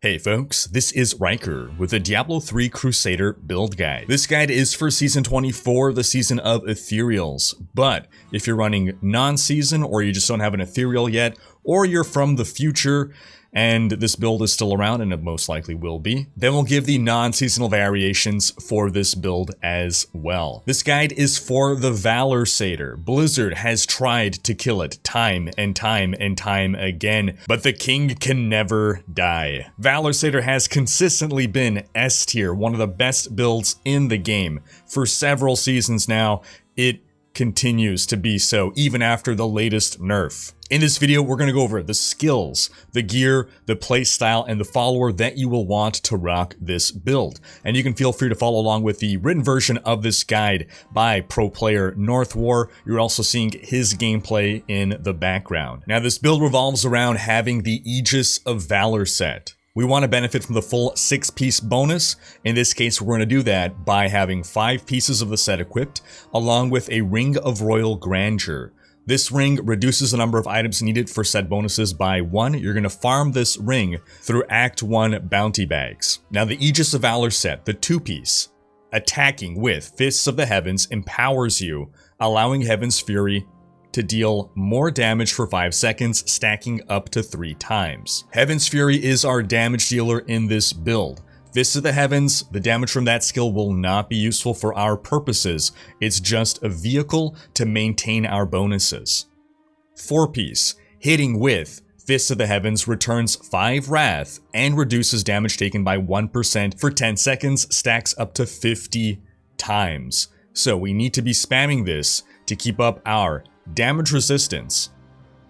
Hey folks, this is Rhykker with the Diablo 3 Crusader build guide. This guide is for Season 24, the Season of Ethereals, but if you're running non-season or you just don't have an Ethereal yet, or you're from the future and this build is still around, and it most likely will be, then we'll give the non-seasonal variations for this build as well. This guide is for the Valor Satyr. Blizzard has tried to kill it time and time and time again, but the king can never die. Valor Satyr has consistently been S tier, one of the best builds in the game. For several seasons now, it continues to be so, even after the latest nerf. In this video, we're going to go over the skills, the gear, the playstyle, and the follower that you will want to rock this build. And you can feel free to follow along with the written version of this guide by pro player Northwar. You're also seeing his gameplay in the background. Now, this build revolves around having the Aegis of Valor set. We want to benefit from the full 6-piece bonus. In this case, we're going to do that by having 5 pieces of the set equipped, along with a Ring of Royal Grandeur. This ring reduces the number of items needed for set bonuses by 1. You're going to farm this ring through Act 1 bounty bags. Now, the Aegis of Valor set, the 2-piece, attacking with Fists of the Heavens, empowers you, allowing Heaven's Fury to deal more damage for 5 seconds, stacking up to 3 times. Heaven's Fury is our damage dealer in this build. Fists of the Heavens, the damage from that skill will not be useful for our purposes. It's just a vehicle to maintain our bonuses. 4-piece, hitting with Fists of the Heavens returns 5 Wrath and reduces damage taken by 1% for 10 seconds, stacks up to 50 times. So we need to be spamming this to keep up our damage resistance.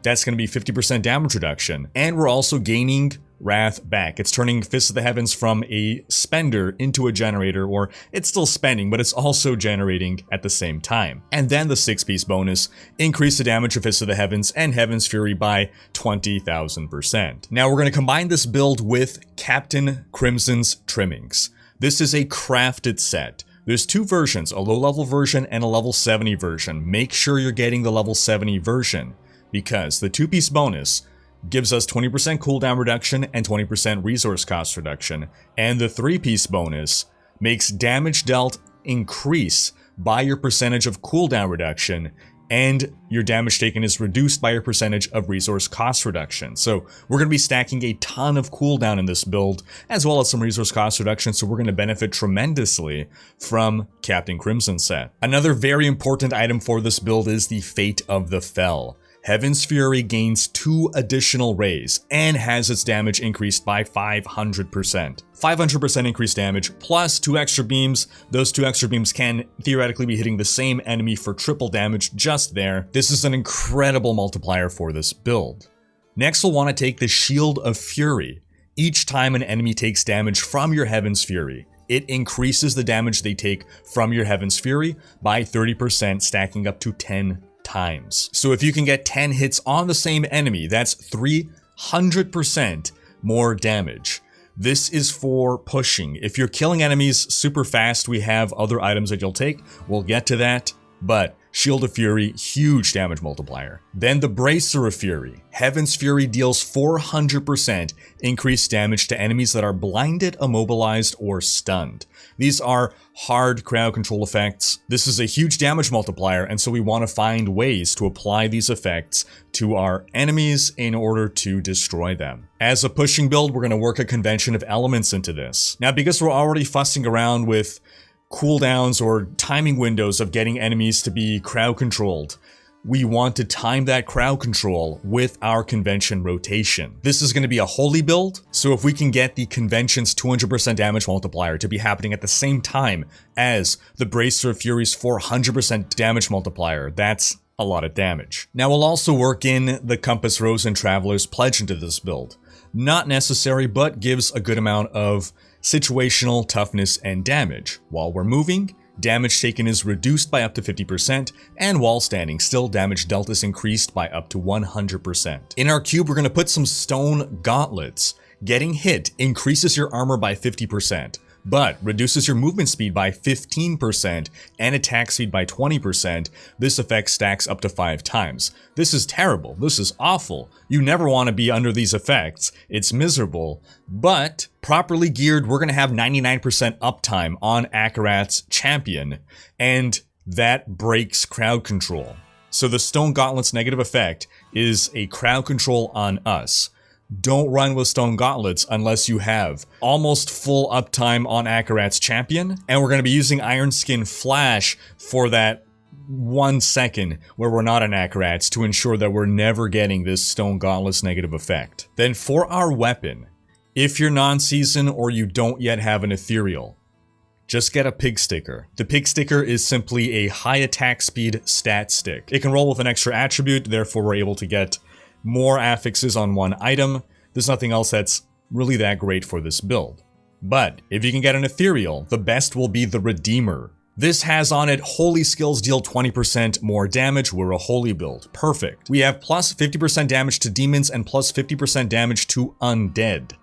That's going to be 50% damage reduction. And we're also gaining Wrath back. It's turning Fists of the Heavens from a spender into a generator, or it's still spending, but it's also generating at the same time. And then the 6-piece bonus, increase the damage of Fists of the Heavens and Heaven's Fury by 20,000%. Now we're going to combine this build with Captain Crimson's trimmings. This is a crafted set. There's 2 versions, a low-level version and a level 70 version. Make sure you're getting the level 70 version, because the 2-piece bonus gives us 20% cooldown reduction and 20% resource cost reduction, and the 3-piece bonus makes damage dealt increase by your percentage of cooldown reduction, and your damage taken is reduced by your percentage of resource cost reduction. So we're going to be stacking a ton of cooldown in this build, as well as some resource cost reduction, so we're going to benefit tremendously from Captain Crimson's set. Another very important item for this build is the Fate of the Fell. Heaven's Fury gains 2 additional rays and has its damage increased by 500%. 500% increased damage plus 2 extra beams. Those 2 extra beams can theoretically be hitting the same enemy for triple damage just there. This is an incredible multiplier for this build. Next, we'll want to take the Shield of Fury. Each time an enemy takes damage from your Heaven's Fury, it increases the damage they take from your Heaven's Fury by 30%, stacking up to 10 times. So if you can get 10 hits on the same enemy, that's 300% more damage. This is for pushing. If you're killing enemies super fast, we have other items that you'll take. We'll get to that, but Shield of Fury, huge damage multiplier. Then the Bracer of Fury. Heaven's Fury deals 400% increased damage to enemies that are blinded, immobilized, or stunned. These are hard crowd control effects. This is a huge damage multiplier, and so we want to find ways to apply these effects to our enemies in order to destroy them. As a pushing build, we're going to work a convention of elements into this. Now, because we're already fussing around with cooldowns or timing windows of getting enemies to be crowd controlled, we want to time that crowd control with our convention rotation. This is going to be a holy build, so if we can get the convention's 200% damage multiplier to be happening at the same time as the Bracer of Fury's 400% damage multiplier, that's a lot of damage. Now we'll also work in the Compass Rose and Traveler's Pledge into this build. Not necessary, but gives a good amount of situational toughness and damage. While we're moving, damage taken is reduced by up to 50%, and while standing still, damage dealt is increased by up to 100%. In our cube, we're going to put some stone gauntlets. Getting hit increases your armor by 50%. but reduces your movement speed by 15% and attack speed by 20. This effect stacks up to 5 times. This is terrible. This is awful. You never want to be under these effects. It's miserable. But properly geared, we're going to have 99% uptime on Akarat's champion, and that breaks crowd control. So the Stone Gauntlet's negative effect is a crowd control on us. Don't run with Stone Gauntlets unless you have almost full uptime on Akarat's champion, and we're going to be using Iron Skin Flash for that 1 second where we're not on Akarat's to ensure that we're never getting this Stone Gauntlet's negative effect. Then for our weapon, if you're non-season or you don't yet have an ethereal, just get a pig sticker. The pig sticker is simply a high attack speed stat stick. It can roll with an extra attribute, therefore we're able to get more affixes on one item. There's nothing else that's really that great for this build. But if you can get an ethereal, the best will be the Redeemer. This has on it holy skills deal 20% more damage. We're a holy build. Perfect. We have plus 50% damage to demons and plus 50% damage to undead.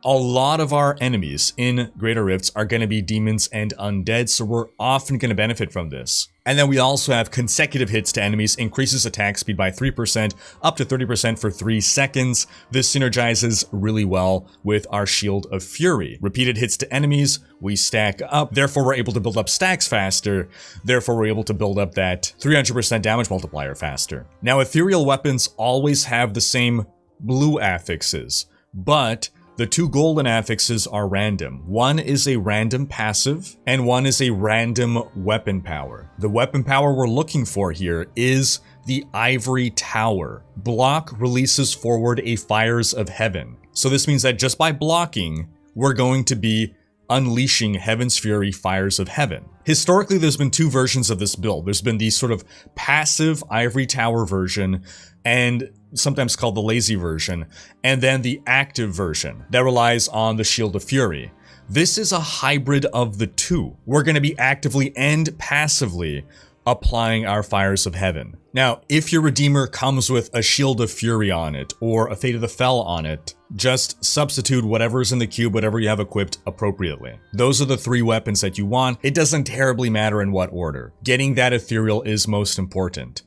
A lot of our enemies in Greater Rifts are going to be demons and undead, so we're often going to benefit from this. And then we also have consecutive hits to enemies, increases attack speed by 3%, up to 30% for 3 seconds. This synergizes really well with our Shield of Fury. Repeated hits to enemies, we stack up, therefore we're able to build up stacks faster, therefore we're able to build up that 300% damage multiplier faster. Now, ethereal weapons always have the same blue affixes, but the 2 golden affixes are random. One is a random passive, and one is a random weapon power. The weapon power we're looking for here is the Ivory Tower. Block releases forward a Fires of Heaven. So this means that just by blocking, we're going to be unleashing Heaven's Fury Fires of Heaven. Historically, there's been 2 versions of this build. There's been the sort of passive Ivory Tower version, and sometimes called the lazy version, and then the active version that relies on the Shield of Fury. This is a hybrid of the 2. We're going to be actively and passively applying our Fires of Heaven. Now, if your Redeemer comes with a Shield of Fury on it or a Fate of the Fell on it, just substitute whatever's in the cube, whatever you have equipped appropriately. Those are the 3 weapons that you want. It doesn't terribly matter in what order. Getting that ethereal is most important.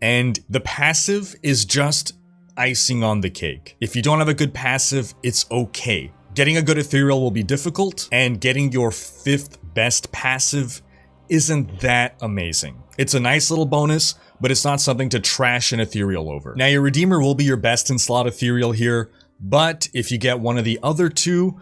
And the passive is just icing on the cake. If you don't have a good passive, it's okay. Getting a good ethereal will be difficult, and getting your 5th best passive isn't that amazing. It's a nice little bonus, but it's not something to trash an ethereal over. Now, your Redeemer will be your best in slot ethereal here, but if you get one of the other 2,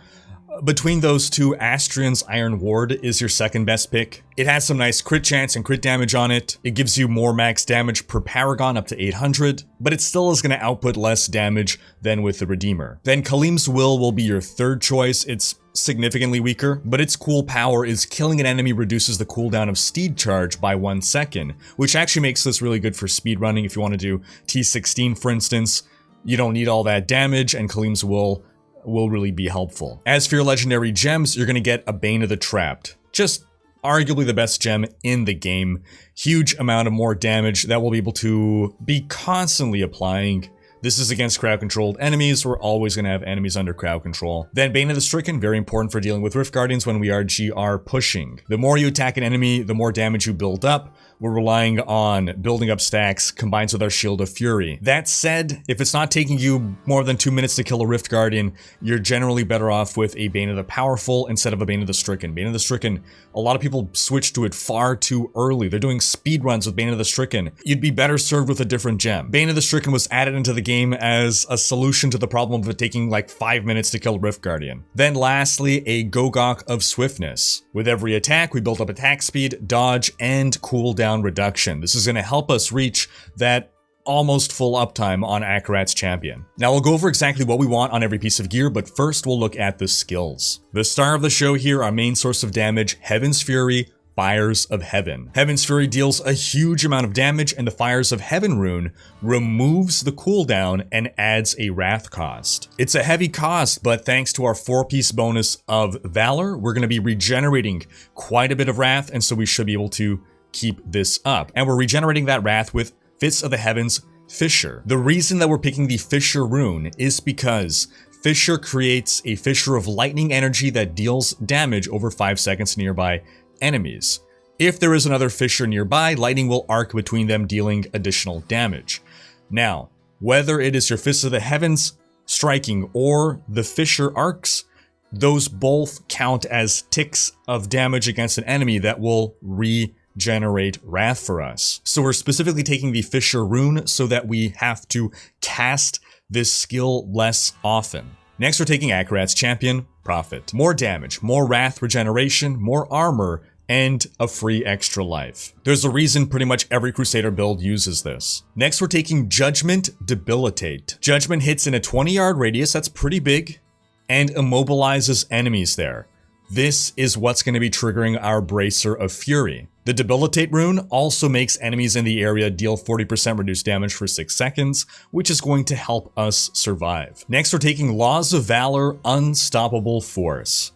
between those 2, Astrian's Iron Ward is your 2nd best pick. It has some nice crit chance and crit damage on it. It gives you more max damage per Paragon, up to 800, but it still is going to output less damage than with the Redeemer. Then Khalim's Will be your 3rd choice. It's significantly weaker, but its cool power is killing an enemy reduces the cooldown of Steed Charge by 1 second, which actually makes this really good for speedrunning. If you want to do T16, for instance, you don't need all that damage, and Khalim's Will really be helpful. As for your legendary gems, you're going to get a Bane of the Trapped. Just arguably the best gem in the game. Huge amount of more damage that we'll be able to be constantly applying. This is against crowd-controlled enemies. We're always going to have enemies under crowd control. Then Bane of the Stricken, very important for dealing with Rift Guardians when we are GR pushing. The more you attack an enemy, the more damage you build up. We're relying on building up stacks combined with our Shield of Fury. That said, if it's not taking you more than 2 minutes to kill a Rift Guardian, you're generally better off with a Bane of the Powerful instead of a Bane of the Stricken. Bane of the Stricken, a lot of people switch to it far too early. They're doing speed runs with Bane of the Stricken. You'd be better served with a different gem. Bane of the Stricken was added into the game as a solution to the problem of it taking like 5 minutes to kill a Rift Guardian. Then lastly, a Gogok of Swiftness. With every attack, we build up attack speed, dodge, and cooldown reduction. This is going to help us reach that almost full uptime on Akarat's champion. Now we'll go over exactly what we want on every piece of gear, but first we'll look at the skills. The star of the show here, our main source of damage, Heaven's Fury, Fires of Heaven. Heaven's Fury deals a huge amount of damage, and the Fires of Heaven rune removes the cooldown and adds a wrath cost. It's a heavy cost, but thanks to our 4-piece bonus of Valor, we're going to be regenerating quite a bit of wrath, and so we should be able to keep this up. And we're regenerating that wrath with Fists of the Heavens Fissure. The reason that we're picking the Fissure rune is because Fissure creates a fissure of lightning energy that deals damage over 5 seconds to nearby enemies. If there is another fissure nearby, lightning will arc between them, dealing additional damage. Now, whether it is your Fist of the Heavens striking or the fissure arcs, those both count as ticks of damage against an enemy that will regenerate wrath for us. So we're specifically taking the fissure rune so that we have to cast this skill less often. Next, we're taking Akarat's Champion, Prophet. More damage, more wrath regeneration, more armor, and a free extra life. There's a reason pretty much every Crusader build uses this. Next, we're taking Judgment, Debilitate. Judgment hits in a 20-yard radius, that's pretty big, and immobilizes enemies there. This is what's going to be triggering our Bracer of Fury. The Debilitate rune also makes enemies in the area deal 40% reduced damage for 6 seconds, which is going to help us survive. Next, we're taking Laws of Valor, Unstoppable Force.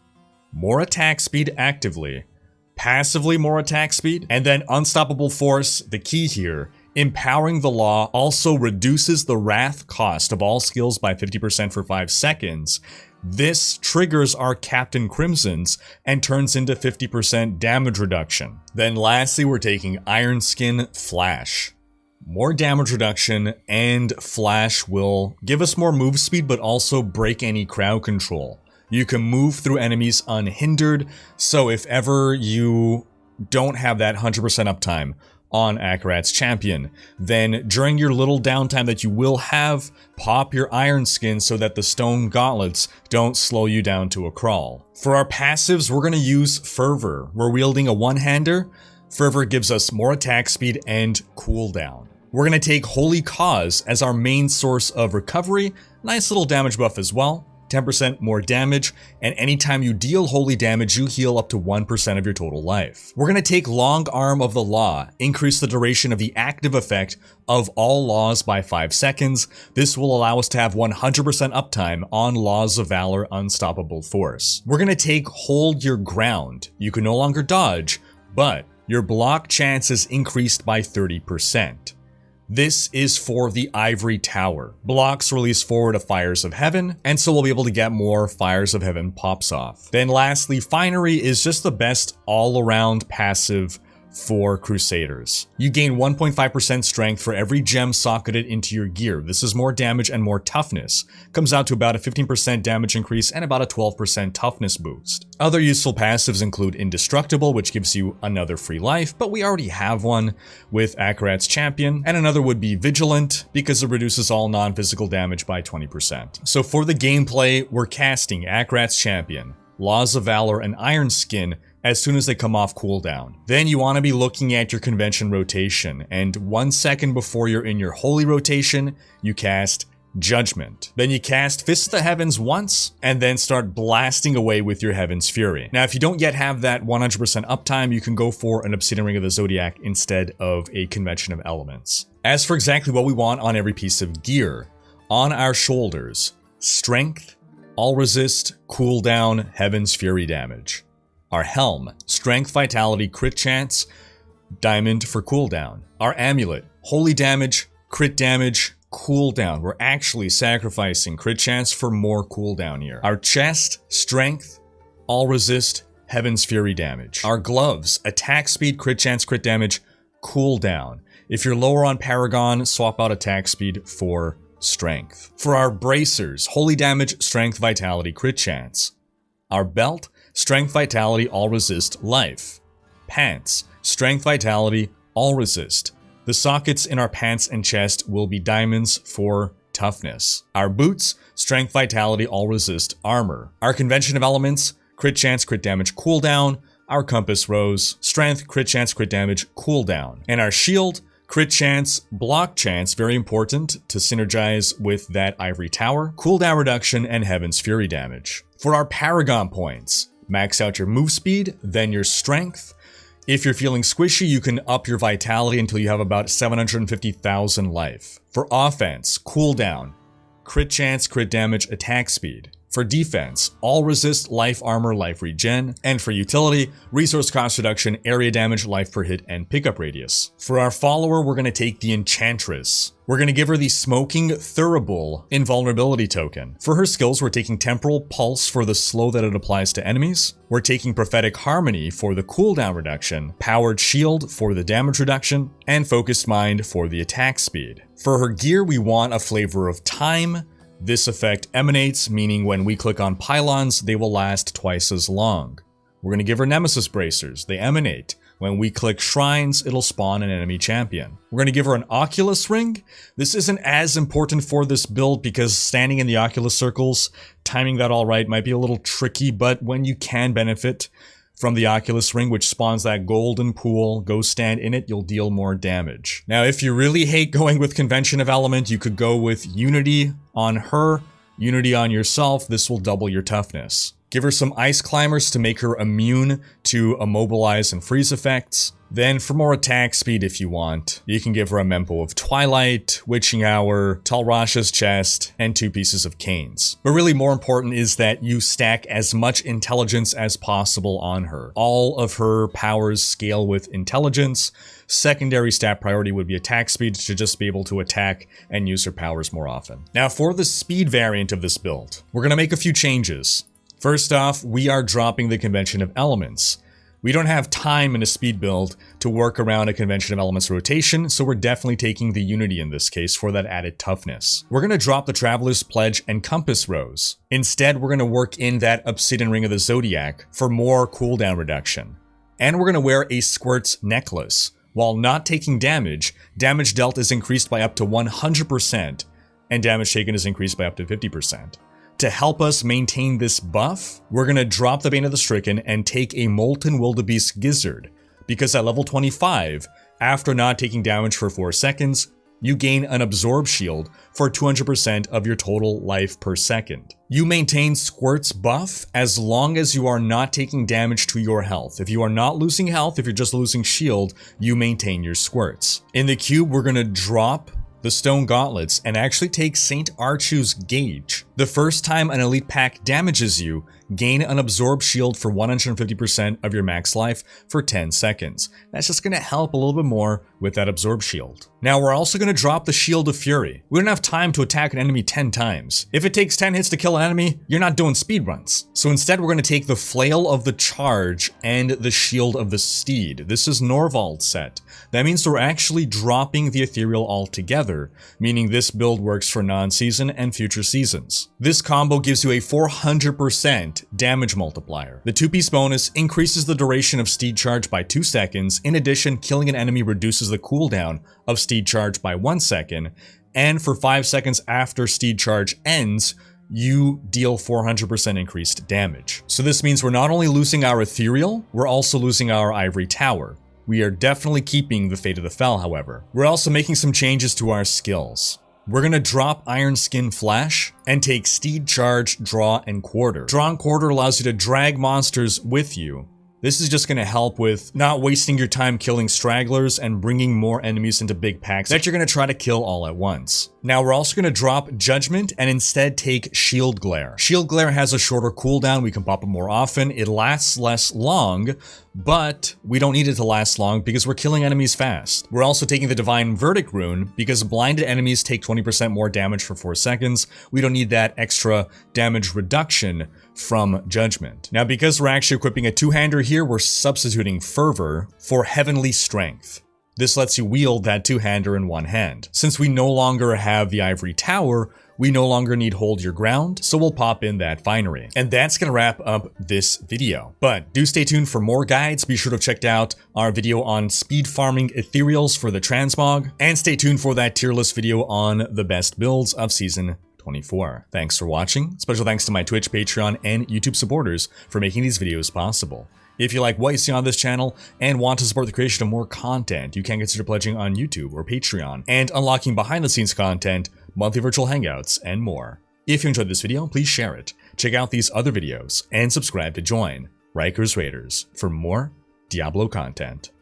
More attack speed actively, passively more attack speed, and then Unstoppable Force, the key here. Empowering the Law also reduces the wrath cost of all skills by 50% for 5 seconds. This triggers our Captain Crimson's and turns into 50% damage reduction. Then lastly, we're taking Iron Skin Flash. More damage reduction, and Flash will give us more move speed but also break any crowd control. You can move through enemies unhindered, so if ever you don't have that 100% uptime on Akarat's Champion, then during your little downtime that you will have, pop your Iron Skin so that the Stone Gauntlets don't slow you down to a crawl. For our passives, we're going to use Fervor. We're wielding a one-hander. Fervor gives us more attack speed and cooldown. We're going to take Holy Cause as our main source of recovery. Nice little damage buff as well. 10% more damage, and anytime you deal holy damage, you heal up to 1% of your total life. We're going to take Long Arm of the Law, increase the duration of the active effect of all laws by 5 seconds. This will allow us to have 100% uptime on Laws of Valor, Unstoppable Force. We're going to take Hold Your Ground. You can no longer dodge, but your block chance is increased by 30%. This is for the Ivory Tower. Blocks release forward of Fires of Heaven, and so we'll be able to get more Fires of Heaven pops off. Then lastly, Finery is just the best all-around passive for Crusaders. You gain 1.5% strength for every gem socketed into your gear. This is more damage and more toughness. Comes out to about a 15% damage increase and about a 12% toughness boost. Other useful passives include Indestructible, which gives you another free life, but we already have one with Akarat's Champion, and another would be Vigilant, because it reduces all non-physical damage by 20%. So for the gameplay, we're casting Akarat's Champion, Laws of Valor, and Iron Skin as soon as they come off cooldown. Then you want to be looking at your convention rotation, and 1 second before you're in your holy rotation, you cast Judgment. Then you cast Fist of the Heavens once, and then start blasting away with your Heaven's Fury. Now, if you don't yet have that 100% uptime, you can go for an Obsidian Ring of the Zodiac instead of a Convention of Elements. As for exactly what we want on every piece of gear, on our shoulders, Strength, All Resist, Cooldown, Heaven's Fury damage. Our helm, Strength, Vitality, Crit Chance, Diamond for cooldown. Our amulet, Holy Damage, Crit Damage, Cooldown. We're actually sacrificing Crit Chance for more cooldown here. Our chest, Strength, All Resist, Heaven's Fury damage. Our gloves, Attack Speed, Crit Chance, Crit Damage, Cooldown. If you're lower on Paragon, swap out Attack Speed for Strength. For our bracers, Holy Damage, Strength, Vitality, Crit Chance. Our belt, Strength, Vitality, All Resist, Life. Pants, Strength, Vitality, All Resist. The sockets in our pants and chest will be diamonds for toughness. Our boots, Strength, Vitality, All Resist, Armor. Our Convention of Elements, Crit Chance, Crit Damage, Cooldown. Our compass rose, Strength, Crit Chance, Crit Damage, Cooldown. And our shield, Crit Chance, Block Chance, very important to synergize with that Ivory Tower, Cooldown Reduction, and Heaven's Fury damage. For our Paragon points, max out your move speed, then your strength. If you're feeling squishy, you can up your vitality until you have about 750,000 life. For offense, cooldown, crit chance, crit damage, attack speed. For defense, all resist, life armor, life regen. And for utility, resource cost reduction, area damage, life per hit, and pickup radius. For our follower, we're going to take the Enchantress. We're going to give her the Smoking Thurible invulnerability token. For her skills, we're taking Temporal Pulse for the slow that it applies to enemies. We're taking Prophetic Harmony for the cooldown reduction, Powered Shield for the damage reduction, and Focused Mind for the attack speed. For her gear, we want a flavor of time. This effect emanates, meaning when we click on pylons, they will last twice as long. We're going to give her Nemesis Bracers. They emanate. When we click shrines, it'll spawn an enemy champion. We're going to give her an Oculus Ring. This isn't as important for this build because standing in the Oculus circles, timing that all right might be a little tricky, but when you can benefit from the Oculus Ring, which spawns that golden pool, go stand in it, you'll deal more damage. Now, if you really hate going with Convention of Element, you could go with Unity on her, Unity on yourself. This will double your toughness. Give her some Ice Climbers to make her immune to Immobilize and Freeze effects. Then for more attack speed if you want, you can give her a Mempo of Twilight, Witching Hour, Talrasha's Chest, and 2 pieces of Canes. But really more important is that you stack as much intelligence as possible on her. All of her powers scale with intelligence. Secondary stat priority would be attack speed to just be able to attack and use her powers more often. Now for the speed variant of this build, we're going to make a few changes. First off, we are dropping the Convention of Elements. We don't have time in a speed build to work around a Convention of Elements rotation, so we're definitely taking the Unity in this case for that added toughness. We're going to drop the Traveler's Pledge and Compass Rose. Instead, we're going to work in that Obsidian Ring of the Zodiac for more cooldown reduction. And we're going to wear a Squirts Necklace. While not taking damage, damage dealt is increased by up to 100%, and damage taken is increased by up to 50%. To help us maintain this buff, we're going to drop the Bane of the Stricken and take a Molten Wildebeest Gizzard, because at level 25, after not taking damage for 4 seconds, you gain an Absorb Shield for 200% of your total life per second. You maintain Squirt's buff as long as you are not taking damage to your health. If you are not losing health, if you're just losing shield, you maintain your Squirts. In the cube, we're going to drop the Stone Gauntlets and actually take St. Archu's Gauge. The first time an elite pack damages you, gain an Absorb Shield for 150% of your max life for 10 seconds. That's just going to help a little bit more with that Absorb Shield. Now we're also going to drop the Shield of Fury. We don't have time to attack an enemy 10 times. If it takes 10 hits to kill an enemy, you're not doing speedruns. So instead we're going to take the Flail of the Charge and the Shield of the Steed. This is Norvald's set. That means we're actually dropping the Ethereal altogether, meaning this build works for non-season and future seasons. This combo gives you a 400% damage multiplier. The 2-piece bonus increases the duration of Steed Charge by 2 seconds. In addition, killing an enemy reduces the cooldown of Steed Charge by 1 second. And for 5 seconds after Steed Charge ends, you deal 400% increased damage. So this means we're not only losing our Ethereal, we're also losing our Ivory Tower. We are definitely keeping the Fate of the Fel, however. We're also making some changes to our skills. We're going to drop Iron Skin Flash and take Steed Charge, Draw, and Quarter. Draw and Quarter allows you to drag monsters with you. This is just going to help with not wasting your time killing stragglers and bringing more enemies into big packs that you're going to try to kill all at once. Now we're also going to drop Judgment and instead take Shield Glare. Shield Glare has a shorter cooldown, we can pop it more often, it lasts less long, but we don't need it to last long because we're killing enemies fast. We're also taking the Divine Verdict rune because blinded enemies take 20% more damage for 4 seconds. We don't need that extra damage reduction from Judgment. Now because we're actually equipping a 2-hander here, we're substituting Fervor for Heavenly Strength. This lets you wield that 2-hander in one hand. Since we no longer have the Ivory Tower, we no longer need Hold Your Ground, so we'll pop in that finery. And that's gonna wrap up this video. But do stay tuned for more guides. Be sure to check out our video on speed farming ethereals for the transmog, and stay tuned for that tier list video on the best builds of Season 24. Thanks for watching. Special thanks to my Twitch, Patreon, and YouTube supporters for making these videos possible. If you like what you see on this channel and want to support the creation of more content, you can consider pledging on YouTube or Patreon and unlocking behind-the-scenes content, monthly virtual hangouts, and more. If you enjoyed this video, please share it, check out these other videos, and subscribe to join Rhykker's Raiders for more Diablo content.